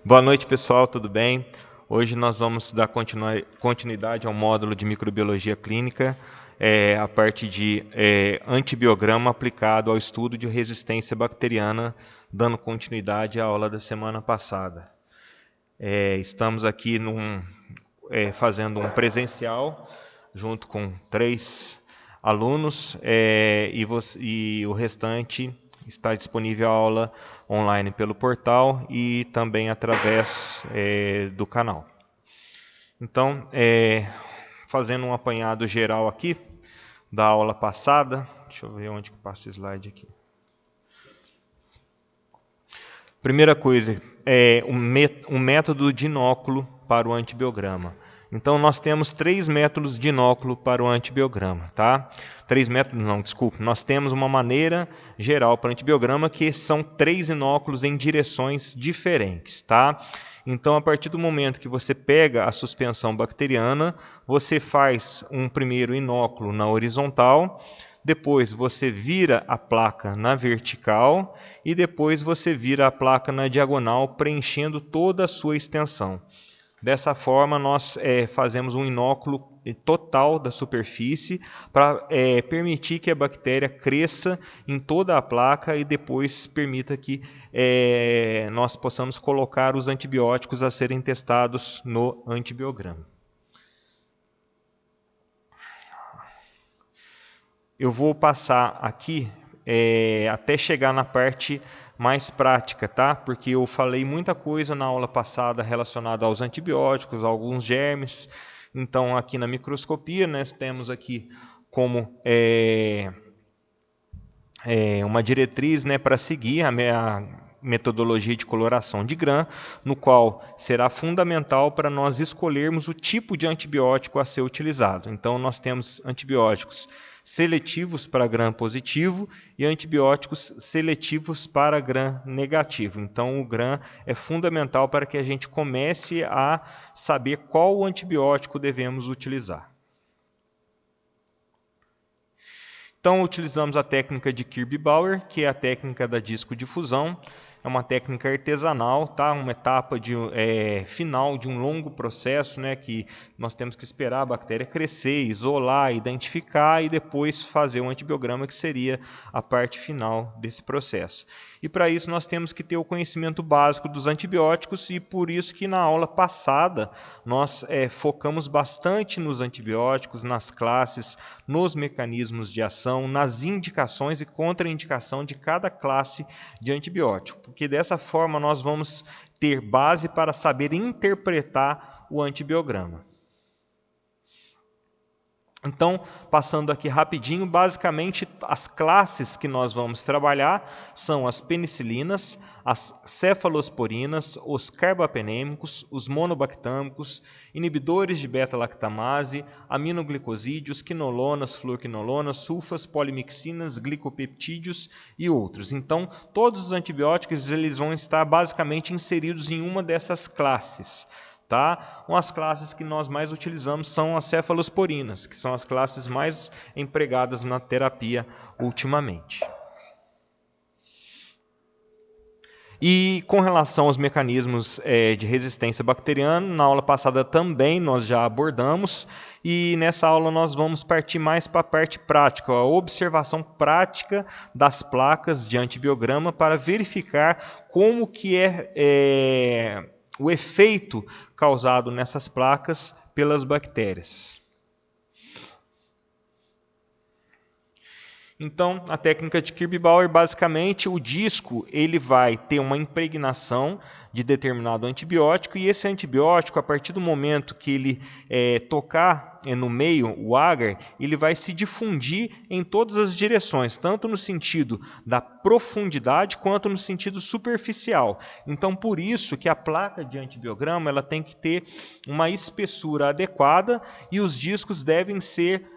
Boa noite, pessoal, tudo bem? Hoje nós vamos dar continuidade ao módulo de microbiologia clínica, a parte de antibiograma aplicado ao estudo de resistência bacteriana, dando continuidade à aula da semana passada. Estamos aqui fazendo um presencial, junto com 3 alunos, e o restante está disponível a aula online pelo portal e também através do canal. Então, fazendo um apanhado geral aqui da aula passada, deixa eu ver onde que passa o slide aqui. Primeira coisa, um método de inóculo para o antibiograma. Então, nós temos 3 métodos de inóculo para o antibiograma, tá? 3 métodos, não, desculpe. Nós temos uma maneira geral para o antibiograma, que são 3 inóculos em direções diferentes, tá? Então, a partir do momento que você pega a suspensão bacteriana, você faz um primeiro inóculo na horizontal, depois você vira a placa na vertical e depois você vira a placa na diagonal, preenchendo toda a sua extensão. Dessa forma, nós fazemos um inóculo total da superfície para permitir que a bactéria cresça em toda a placa e depois permita que nós possamos colocar os antibióticos a serem testados no antibiograma. Eu vou passar aqui até chegar na parte mais prática, tá? Porque eu falei muita coisa na aula passada relacionada aos antibióticos, a alguns germes. Então, aqui na microscopia, nós temos aqui como uma diretriz, né, para seguir a metodologia de coloração de Gram, no qual será fundamental para nós escolhermos o tipo de antibiótico a ser utilizado. Então, nós temos antibióticos seletivos para Gram positivo e antibióticos seletivos para Gram negativo. Então, o Gram é fundamental para que a gente comece a saber qual antibiótico devemos utilizar. Então, utilizamos a técnica de Kirby-Bauer, que é a técnica da discodifusão. É uma técnica artesanal, tá? Uma etapa final de um longo processo, né? Que nós temos que esperar a bactéria crescer, isolar, identificar e depois fazer um antibiograma, que seria a parte final desse processo. E para isso nós temos que ter o conhecimento básico dos antibióticos e por isso que na aula passada nós focamos bastante nos antibióticos, nas classes, nos mecanismos de ação, nas indicações e contraindicação de cada classe de antibiótico, porque dessa forma nós vamos ter base para saber interpretar o antibiograma. Então, passando aqui rapidinho, basicamente as classes que nós vamos trabalhar são as penicilinas, as cefalosporinas, os carbapenêmicos, os monobactâmicos, inibidores de beta-lactamase, aminoglicosídeos, quinolonas, fluorquinolonas, sulfas, polimixinas, glicopeptídeos e outros. Então, todos os antibióticos eles vão estar basicamente inseridos em uma dessas classes. Tá? As classes que nós mais utilizamos são as cefalosporinas, que são as classes mais empregadas na terapia ultimamente. E com relação aos mecanismos de resistência bacteriana, na aula passada também nós já abordamos, e nessa aula nós vamos partir mais para a parte prática, a observação prática das placas de antibiograma para verificar como que o efeito causado nessas placas pelas bactérias. Então, a técnica de Kirby-Bauer, basicamente, o disco ele vai ter uma impregnação de determinado antibiótico, e esse antibiótico, a partir do momento que ele tocar no meio, o agar, ele vai se difundir em todas as direções, tanto no sentido da profundidade quanto no sentido superficial. Então, por isso que a placa de antibiograma ela tem que ter uma espessura adequada e os discos devem ser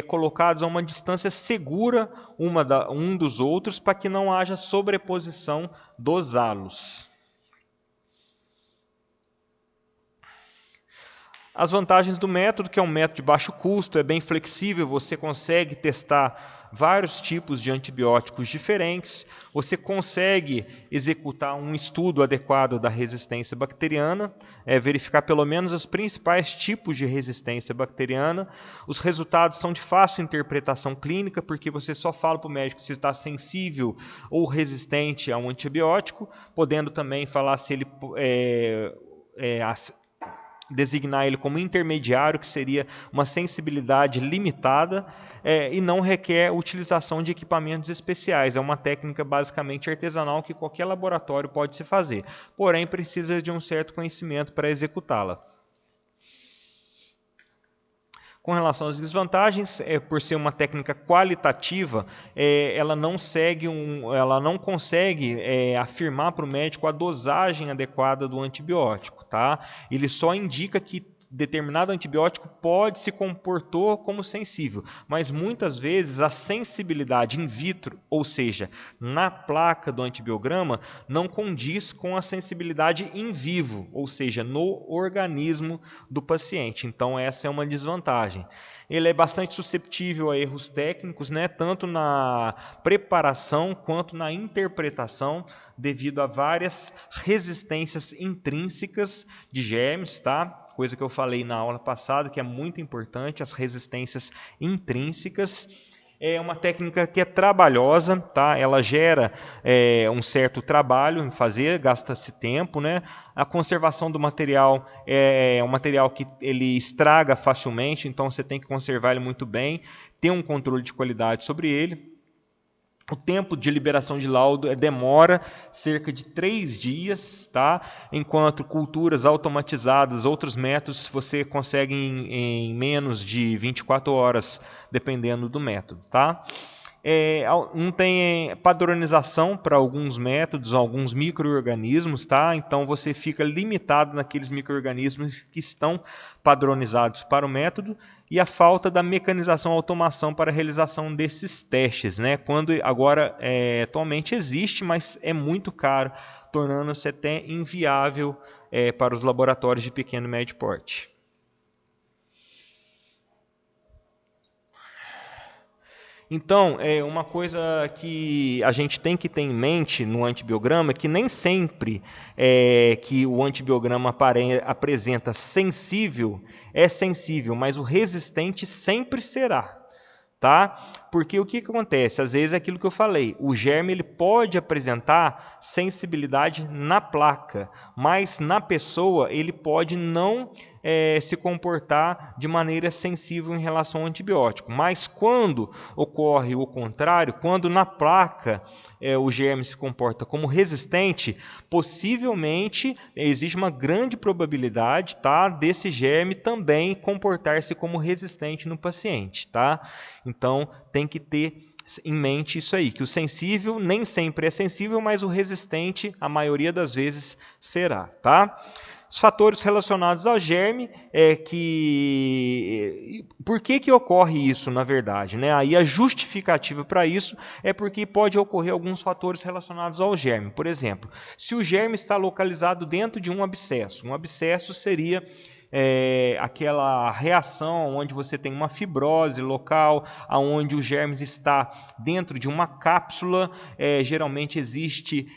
colocados a uma distância segura um dos outros para que não haja sobreposição dos halos. As vantagens do método, que é um método de baixo custo, é bem flexível, você consegue testar vários tipos de antibióticos diferentes, você consegue executar um estudo adequado da resistência bacteriana, verificar pelo menos os principais tipos de resistência bacteriana. Os resultados são de fácil interpretação clínica, porque você só fala para o médico se está sensível ou resistente a um antibiótico, podendo também falar se ele designar ele como intermediário, que seria uma sensibilidade limitada, e não requer utilização de equipamentos especiais. É uma técnica basicamente artesanal que qualquer laboratório pode se fazer, porém precisa de um certo conhecimento para executá-la. Com relação às desvantagens, por ser uma técnica qualitativa, ela não consegue afirmar para o médico a dosagem adequada do antibiótico, tá? Ele só indica que determinado antibiótico pode se comportar como sensível, mas muitas vezes a sensibilidade in vitro, ou seja, na placa do antibiograma, não condiz com a sensibilidade in vivo, ou seja, no organismo do paciente. Então essa é uma desvantagem. Ele é bastante susceptível a erros técnicos, né, tanto na preparação quanto na interpretação, devido a várias resistências intrínsecas de germes, tá? Coisa que eu falei na aula passada, que é muito importante, as resistências intrínsecas. É uma técnica que é trabalhosa, tá? Ela gera um certo trabalho em fazer, gasta-se tempo, né? A conservação do material é um material que ele estraga facilmente, então você tem que conservar ele muito bem, ter um controle de qualidade sobre ele. O tempo de liberação de laudo demora cerca de 3 dias, tá? Enquanto culturas automatizadas, outros métodos, você consegue em menos de 24 horas, dependendo do método, tá? Não tem padronização para alguns métodos, alguns micro-organismos, tá? Então você fica limitado naqueles micro-organismos que estão padronizados para o método, e a falta da mecanização e automação para a realização desses testes, né? Quando agora atualmente existe, mas é muito caro, tornando-se até inviável para os laboratórios de pequeno e médio porte. Então, uma coisa que a gente tem que ter em mente no antibiograma é que nem sempre que o antibiograma apresenta sensível, é sensível, mas o resistente sempre será. Tá? Porque o que acontece? Às vezes é aquilo que eu falei, o germe ele pode apresentar sensibilidade na placa, mas na pessoa ele pode não se comportar de maneira sensível em relação ao antibiótico. Mas quando ocorre o contrário, quando na placa o germe se comporta como resistente, possivelmente existe uma grande probabilidade, tá, desse germe também comportar-se como resistente no paciente, tá? Então tem que ter em mente isso aí, que o sensível nem sempre é sensível, mas o resistente, a maioria das vezes, será, tá? Os fatores relacionados ao germe por que ocorre isso, na verdade, né? Aí a justificativa para isso é porque pode ocorrer alguns fatores relacionados ao germe. Por exemplo, se o germe está localizado dentro de um abscesso seria aquela reação onde você tem uma fibrose local, onde o germe está dentro de uma cápsula, geralmente existe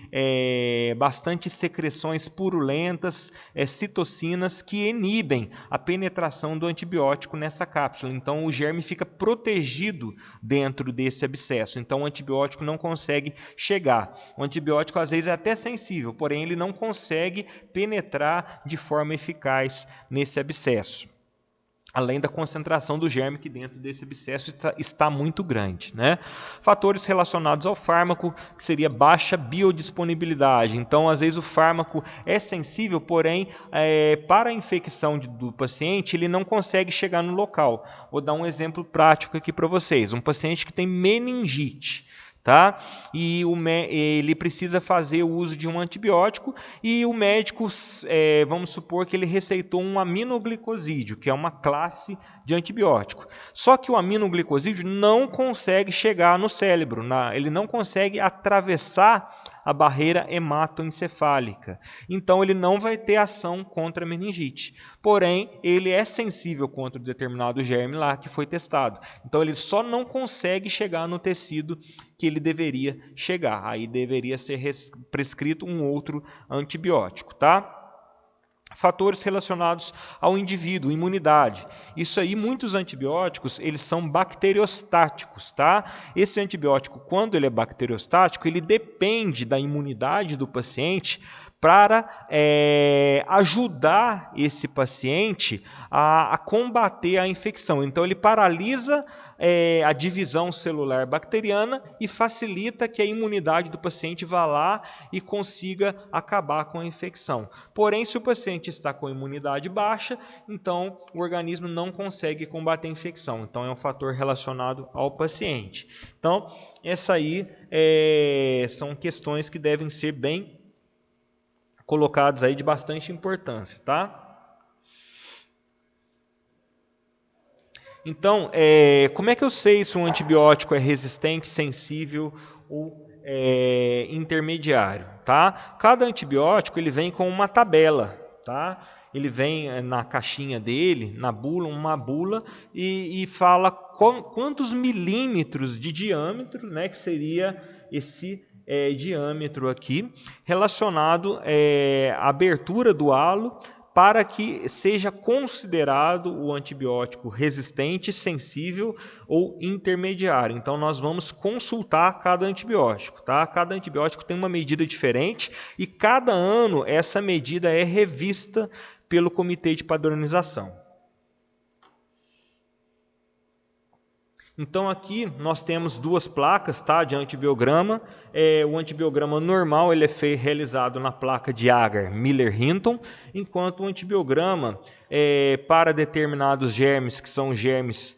bastante secreções purulentas, citocinas, que inibem a penetração do antibiótico nessa cápsula. Então o germe fica protegido dentro desse abscesso, então o antibiótico não consegue chegar. O antibiótico às vezes é até sensível, porém ele não consegue penetrar de forma eficaz nesse abscesso, além da concentração do germe que dentro desse abscesso está muito grande, né? Fatores relacionados ao fármaco, que seria baixa biodisponibilidade. Então, às vezes o fármaco é sensível, porém, para a infecção do paciente, ele não consegue chegar no local. Vou dar um exemplo prático aqui para vocês. Um paciente que tem meningite, tá? E ele precisa fazer o uso de um antibiótico e o médico, vamos supor que ele receitou um aminoglicosídeo, que é uma classe de antibiótico. Só que o aminoglicosídeo não consegue chegar no cérebro, ele não consegue atravessar a barreira hematoencefálica. Então, ele não vai ter ação contra a meningite. Porém, ele é sensível contra um determinado germe lá que foi testado. Então, ele só não consegue chegar no tecido que ele deveria chegar. Aí deveria ser prescrito um outro antibiótico, tá? Fatores relacionados ao indivíduo, imunidade. Isso aí, muitos antibióticos, eles são bacteriostáticos, tá? Esse antibiótico, quando ele é bacteriostático, ele depende da imunidade do paciente para ajudar esse paciente a combater a infecção. Então, ele paralisa a divisão celular bacteriana e facilita que a imunidade do paciente vá lá e consiga acabar com a infecção. Porém, se o paciente está com imunidade baixa, então o organismo não consegue combater a infecção. Então, é um fator relacionado ao paciente. Então, essa aí são questões que devem ser bem colocados aí de bastante importância, tá? Então, como é que eu sei se um antibiótico é resistente, sensível ou intermediário, tá? Cada antibiótico ele vem com uma tabela, tá? Ele vem na caixinha dele, na bula, uma bula, e fala quantos milímetros de diâmetro, né, que seria esse diâmetro aqui, relacionado à abertura do halo, para que seja considerado o antibiótico resistente, sensível ou intermediário. Então, nós vamos consultar cada antibiótico, tá? Cada antibiótico tem uma medida diferente e cada ano essa medida é revista pelo Comitê de Padronização. Então aqui nós temos duas placas, tá, de antibiograma. O antibiograma normal ele é realizado na placa de agar Miller-Hinton, enquanto o antibiograma para determinados germes, que são germes,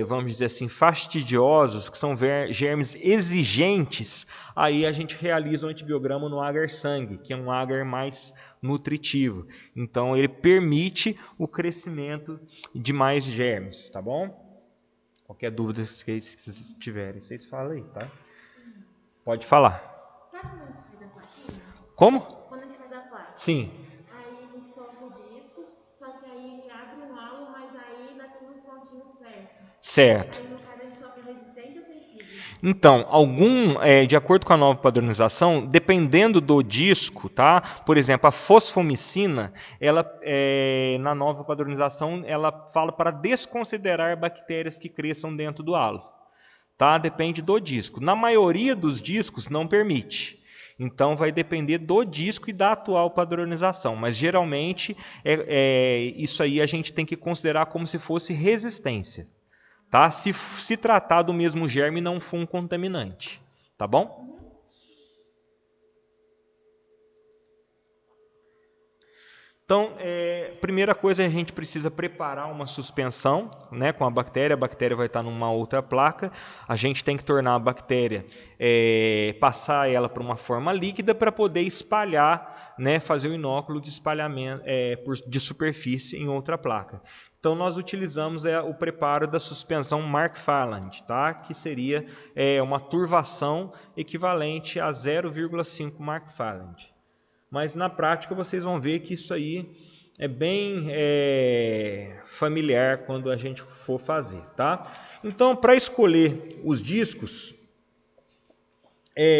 vamos dizer assim, fastidiosos, que são germes exigentes, aí a gente realiza o antibiograma no agar sangue, que é um agar mais nutritivo. Então ele permite o crescimento de mais germes, tá bom? Qualquer dúvida que vocês tiverem, vocês falam aí, tá? Pode falar. Sabe quando a gente faz a plaquinha? Como? Quando a gente faz a placa. Sim. Aí a gente coloca o disco, só que aí ele abre um halo, mas aí ainda tem uns pontinhos perto. Certo. Aí no caso a gente coloca resistente ou sensível? Então, de acordo com a nova padronização, dependendo do disco, tá? Por exemplo, a fosfomicina, ela, na nova padronização, ela fala para desconsiderar bactérias que cresçam dentro do halo. Tá? Depende do disco. Na maioria dos discos não permite. Então vai depender do disco e da atual padronização. Mas geralmente isso aí a gente tem que considerar como se fosse resistência. Tá? Se tratar do mesmo germe e não for um contaminante. Tá bom? Então, primeira coisa, a gente precisa preparar uma suspensão, né, com a bactéria vai estar numa outra placa, a gente tem que tornar a bactéria, passar ela para uma forma líquida para poder espalhar, né, fazer o inóculo de espalhamento de superfície em outra placa. Então, nós utilizamos o preparo da suspensão McFarland, tá? Que seria uma turvação equivalente a 0,5 McFarland. Mas na prática vocês vão ver que isso aí é bem familiar quando a gente for fazer, tá? Então, para escolher os discos,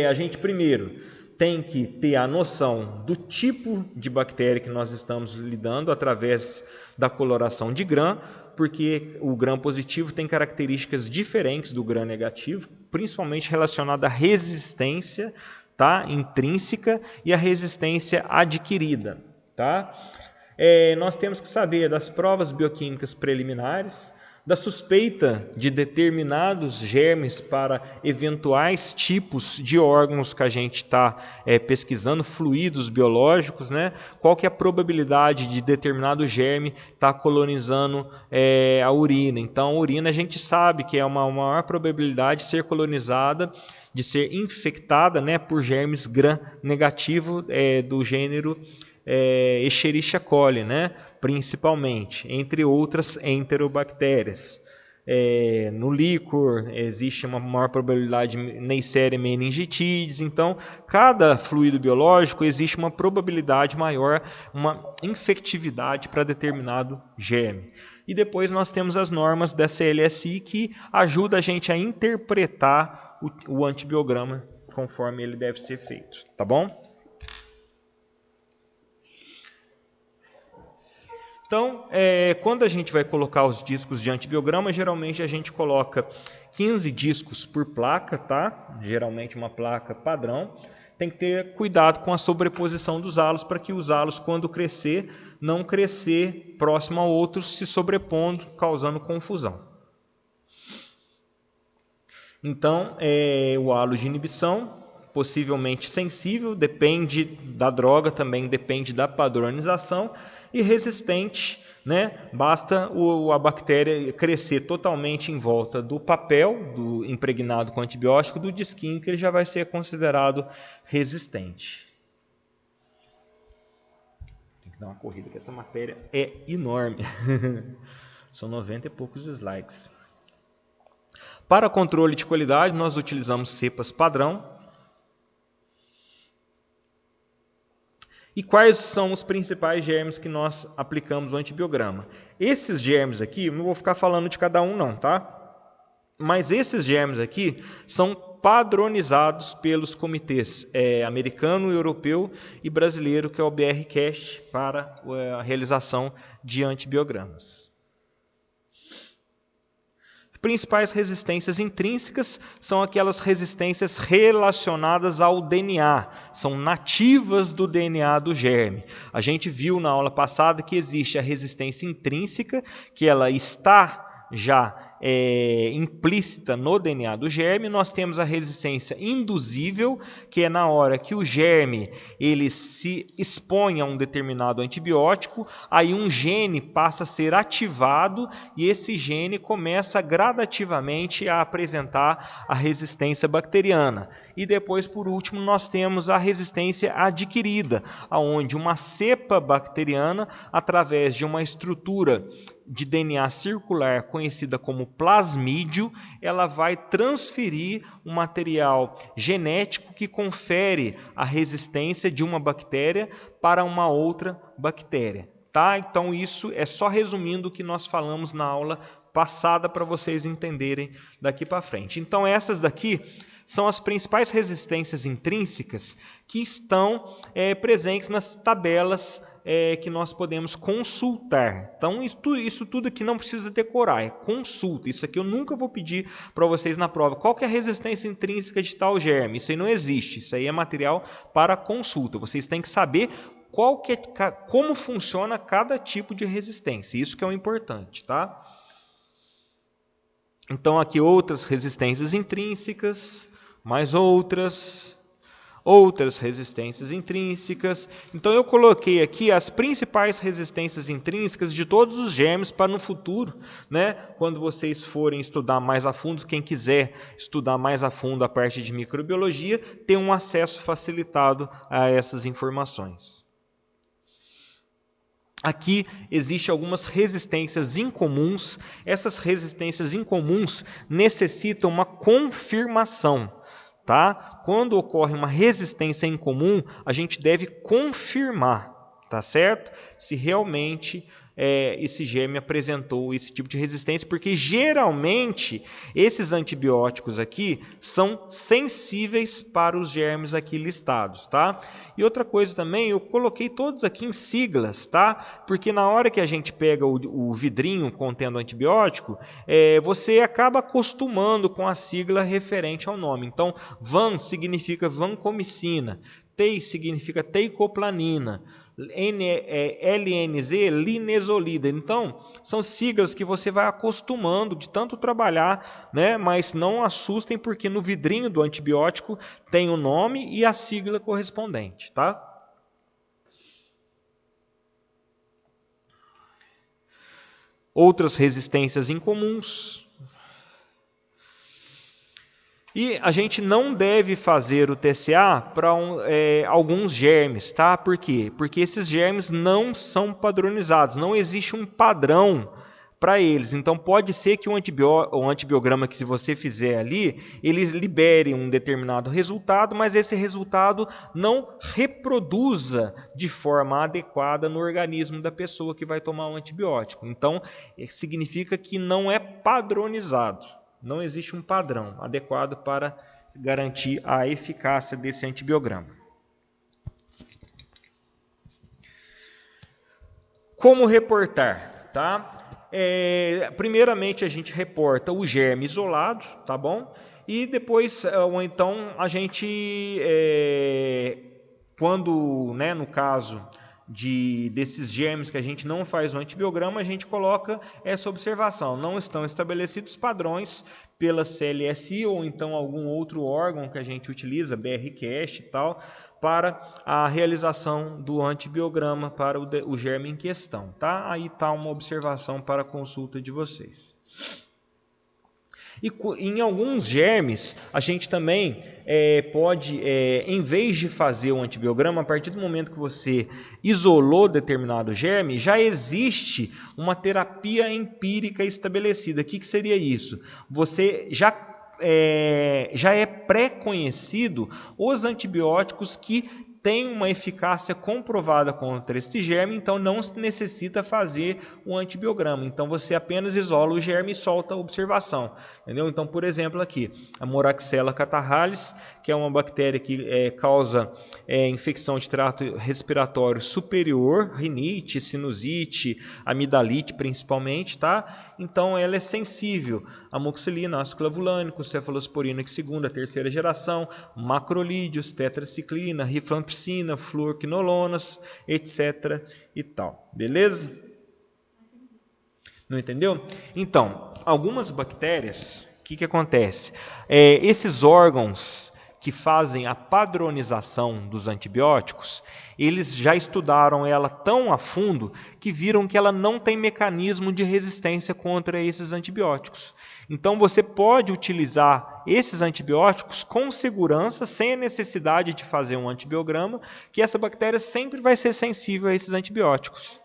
a gente primeiro tem que ter a noção do tipo de bactéria que nós estamos lidando através da coloração de Gram, porque o Gram positivo tem características diferentes do Gram negativo, principalmente relacionada à resistência, tá, intrínseca e a resistência adquirida, tá? Nós temos que saber das provas bioquímicas preliminares, da suspeita de determinados germes para eventuais tipos de órgãos que a gente está pesquisando, fluidos biológicos, né? Qual que é a probabilidade de determinado germe estar colonizando a urina. Então, a urina a gente sabe que é uma maior probabilidade de ser colonizada, de ser infectada, né, por germes Gram negativo do gênero Escherichia coli, né, principalmente, entre outras enterobactérias. no líquor existe uma maior probabilidade de Neisseria meningitidis. Então, cada fluido biológico existe uma probabilidade maior, uma infectividade para determinado germe. E depois nós temos as normas da CLSI que ajudam a gente a interpretar o antibiograma conforme ele deve ser feito, tá bom? Então, quando a gente vai colocar os discos de antibiograma, geralmente a gente coloca 15 discos por placa, tá? Geralmente uma placa padrão. Tem que ter cuidado com a sobreposição dos halos para que os halos, quando crescer, não crescer próximo ao outro, se sobrepondo, causando confusão. Então, o halo de inibição, possivelmente sensível, depende da droga, também depende da padronização, e resistente, né? Basta a bactéria crescer totalmente em volta do papel, do impregnado com antibiótico, do disquinho, que ele já vai ser considerado resistente. Tem que dar uma corrida, porque essa matéria é enorme. São 90 e poucos slides. Para controle de qualidade, nós utilizamos cepas padrão. E quais são os principais germes que nós aplicamos no antibiograma? Esses germes aqui, não vou ficar falando de cada um não, tá? Mas esses germes aqui são padronizados pelos comitês americano, europeu e brasileiro, que é o BRCAST, para a realização de antibiogramas. Principais resistências intrínsecas são aquelas resistências relacionadas ao DNA, são nativas do DNA do germe. A gente viu na aula passada que existe a resistência intrínseca, que ela está já implícita no DNA do germe. Nós temos a resistência induzível, que é na hora que o germe ele se expõe a um determinado antibiótico, aí um gene passa a ser ativado e esse gene começa gradativamente a apresentar a resistência bacteriana. E depois, por último, nós temos a resistência adquirida, onde uma cepa bacteriana, através de uma estrutura de DNA circular conhecida como plasmídio, ela vai transferir um material genético que confere a resistência de uma bactéria para uma outra bactéria. Tá? Então isso é só resumindo o que nós falamos na aula passada para vocês entenderem daqui para frente. Então essas daqui são as principais resistências intrínsecas que estão presentes nas tabelas que nós podemos consultar. Então, isso tudo aqui não precisa decorar, é consulta. Isso aqui eu nunca vou pedir para vocês na prova. Qual que é a resistência intrínseca de tal germe? Isso aí não existe, isso aí é material para consulta. Vocês têm que saber como funciona cada tipo de resistência, isso que é o importante, tá? Então, aqui outras resistências intrínsecas, mais outras resistências intrínsecas. Então eu coloquei aqui as principais resistências intrínsecas de todos os germes para no futuro, né, quando vocês forem estudar mais a fundo, quem quiser estudar mais a fundo a parte de microbiologia, ter um acesso facilitado a essas informações. Aqui existem algumas resistências incomuns. Essas resistências incomuns necessitam uma confirmação. Tá? Quando ocorre uma resistência incomum, a gente deve confirmar, tá certo? Se realmente esse germe apresentou esse tipo de resistência, porque geralmente esses antibióticos aqui são sensíveis para os germes aqui listados, tá? E outra coisa também, eu coloquei todos aqui em siglas, tá? Porque na hora que a gente pega o vidrinho contendo antibiótico, você acaba acostumando com a sigla referente ao nome. Então, VAN significa vancomicina, TEI significa teicoplanina, LNZ, linezolida. Então, são siglas que você vai acostumando de tanto trabalhar, né? Mas não assustem, porque no vidrinho do antibiótico tem o nome e a sigla correspondente, tá? Outras resistências incomuns. E a gente não deve fazer o TCA para alguns germes, tá? Por quê? Porque esses germes não são padronizados, não existe um padrão para eles. Então pode ser que o antibiograma que se você fizer ali, ele libere um determinado resultado, mas esse resultado não reproduza de forma adequada no organismo da pessoa que vai tomar o antibiótico. Então significa que não é padronizado, não existe um padrão adequado para garantir a eficácia desse antibiograma. Como reportar, tá? Primeiramente a gente reporta o germe isolado, tá bom? E depois, ou então a gente, quando, né, no caso desses germes que a gente não faz o antibiograma, a gente coloca essa observação: não estão estabelecidos padrões pela CLSI ou então algum outro órgão que a gente utiliza, BRCast e tal, para a realização do antibiograma para o germe em questão, tá? Aí está uma observação para a consulta de vocês. E em alguns germes, a gente também pode, em vez de fazer o antibiograma, a partir do momento que você isolou determinado germe, já existe uma terapia empírica estabelecida. O que seria isso? Você já é pré-conhecido os antibióticos que tem uma eficácia comprovada contra este germe, então não necessita fazer o antibiograma. Então você apenas isola o germe e solta a observação. Entendeu? Então, por exemplo, aqui, a Moraxella catarrhalis, que é uma bactéria que causa infecção de trato respiratório superior, rinite, sinusite, amidalite principalmente, tá? Então ela é sensível a amoxicilina, ácido clavulânico, cefalosporina de segunda, terceira geração, macrolídeos, tetraciclina, rifampicina, fluoroquinolonas, etc. e tal. Beleza? Não entendeu? Então, algumas bactérias, o que acontece? Esses órgãos que fazem a padronização dos antibióticos, eles já estudaram ela tão a fundo que viram que ela não tem mecanismo de resistência contra esses antibióticos. Então você pode utilizar esses antibióticos com segurança, sem a necessidade de fazer um antibiograma, que essa bactéria sempre vai ser sensível a esses antibióticos.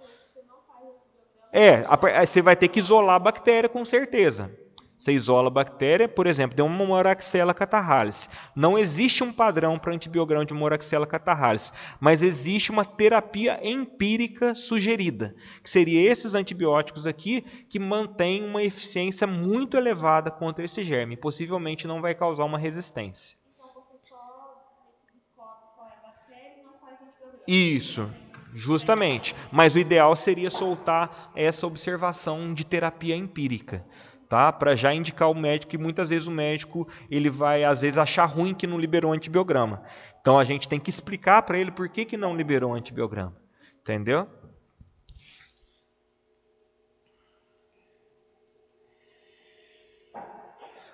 Você vai ter que isolar a bactéria com certeza. Você isola a bactéria, por exemplo, deu uma Moraxella catarrhalis. Não existe um padrão para antibiograma de Moraxella catarrhalis, mas existe uma terapia empírica sugerida, que seria esses antibióticos aqui, que mantêm uma eficiência muito elevada contra esse germe. Possivelmente não vai causar uma resistência. Então você só descobre qual é a bactéria e não faz antibiograma. Isso, justamente. Mas o ideal seria soltar essa observação de terapia empírica, tá? Para já indicar o médico, que muitas vezes o médico ele vai às vezes achar ruim que não liberou o antibiograma. Então a gente tem que explicar para ele por que não liberou o antibiograma. Entendeu?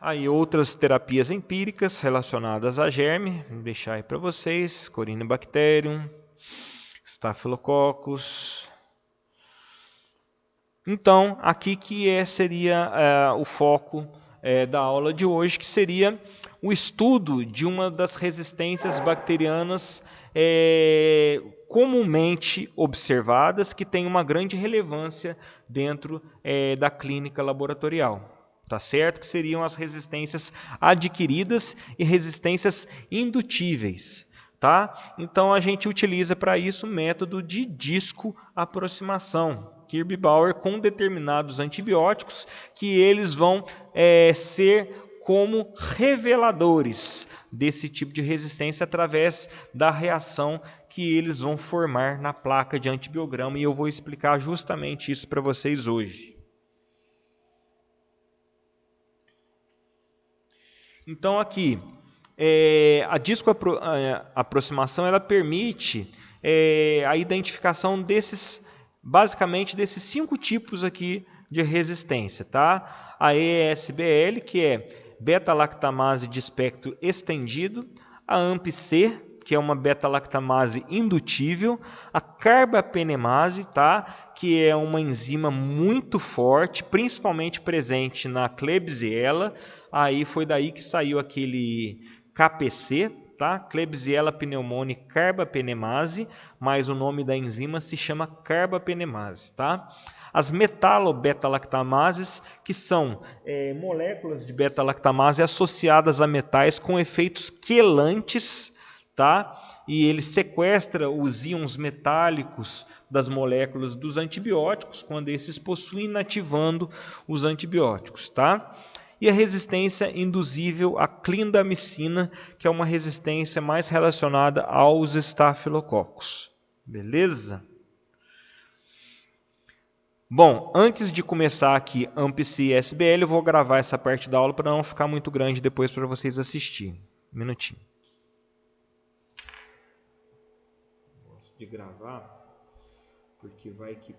Aí outras terapias empíricas relacionadas a germe, vou deixar aí para vocês: Corynebacterium, Staphylococcus. Então, aqui que seria o foco da aula de hoje, que seria o estudo de uma das resistências bacterianas comumente observadas, que tem uma grande relevância dentro da clínica laboratorial. Tá certo? Que seriam as resistências adquiridas e resistências indutíveis. Tá? Então, a gente utiliza para isso o método de disco-aproximação, Kirby-Bauer, com determinados antibióticos, que eles vão ser como reveladores desse tipo de resistência através da reação que eles vão formar na placa de antibiograma, e eu vou explicar justamente isso para vocês hoje. Então, aqui, a discoaproximação ela permite a identificação basicamente desses 5 tipos aqui de resistência, tá? A ESBL, que é beta-lactamase de espectro estendido, a AMP-C, que é uma beta-lactamase indutível, a carbapenemase, tá? Que é uma enzima muito forte, principalmente presente na Klebsiella. Aí foi daí que saiu aquele KPC, tá? Klebsiella pneumoniae carbapenemase, mas o nome da enzima se chama carbapenemase, tá? As metalo-beta-lactamases, que são moléculas de beta-lactamase associadas a metais com efeitos quelantes, tá? E ele sequestra os íons metálicos das moléculas dos antibióticos, quando esses possuem, inativando os antibióticos, tá? E a resistência induzível à clindamicina, que é uma resistência mais relacionada aos estafilococos. Beleza? Bom, antes de começar aqui AMP-C e SBL, eu vou gravar essa parte da aula para não ficar muito grande depois para vocês assistirem. Um minutinho. Gosto de gravar porque vai que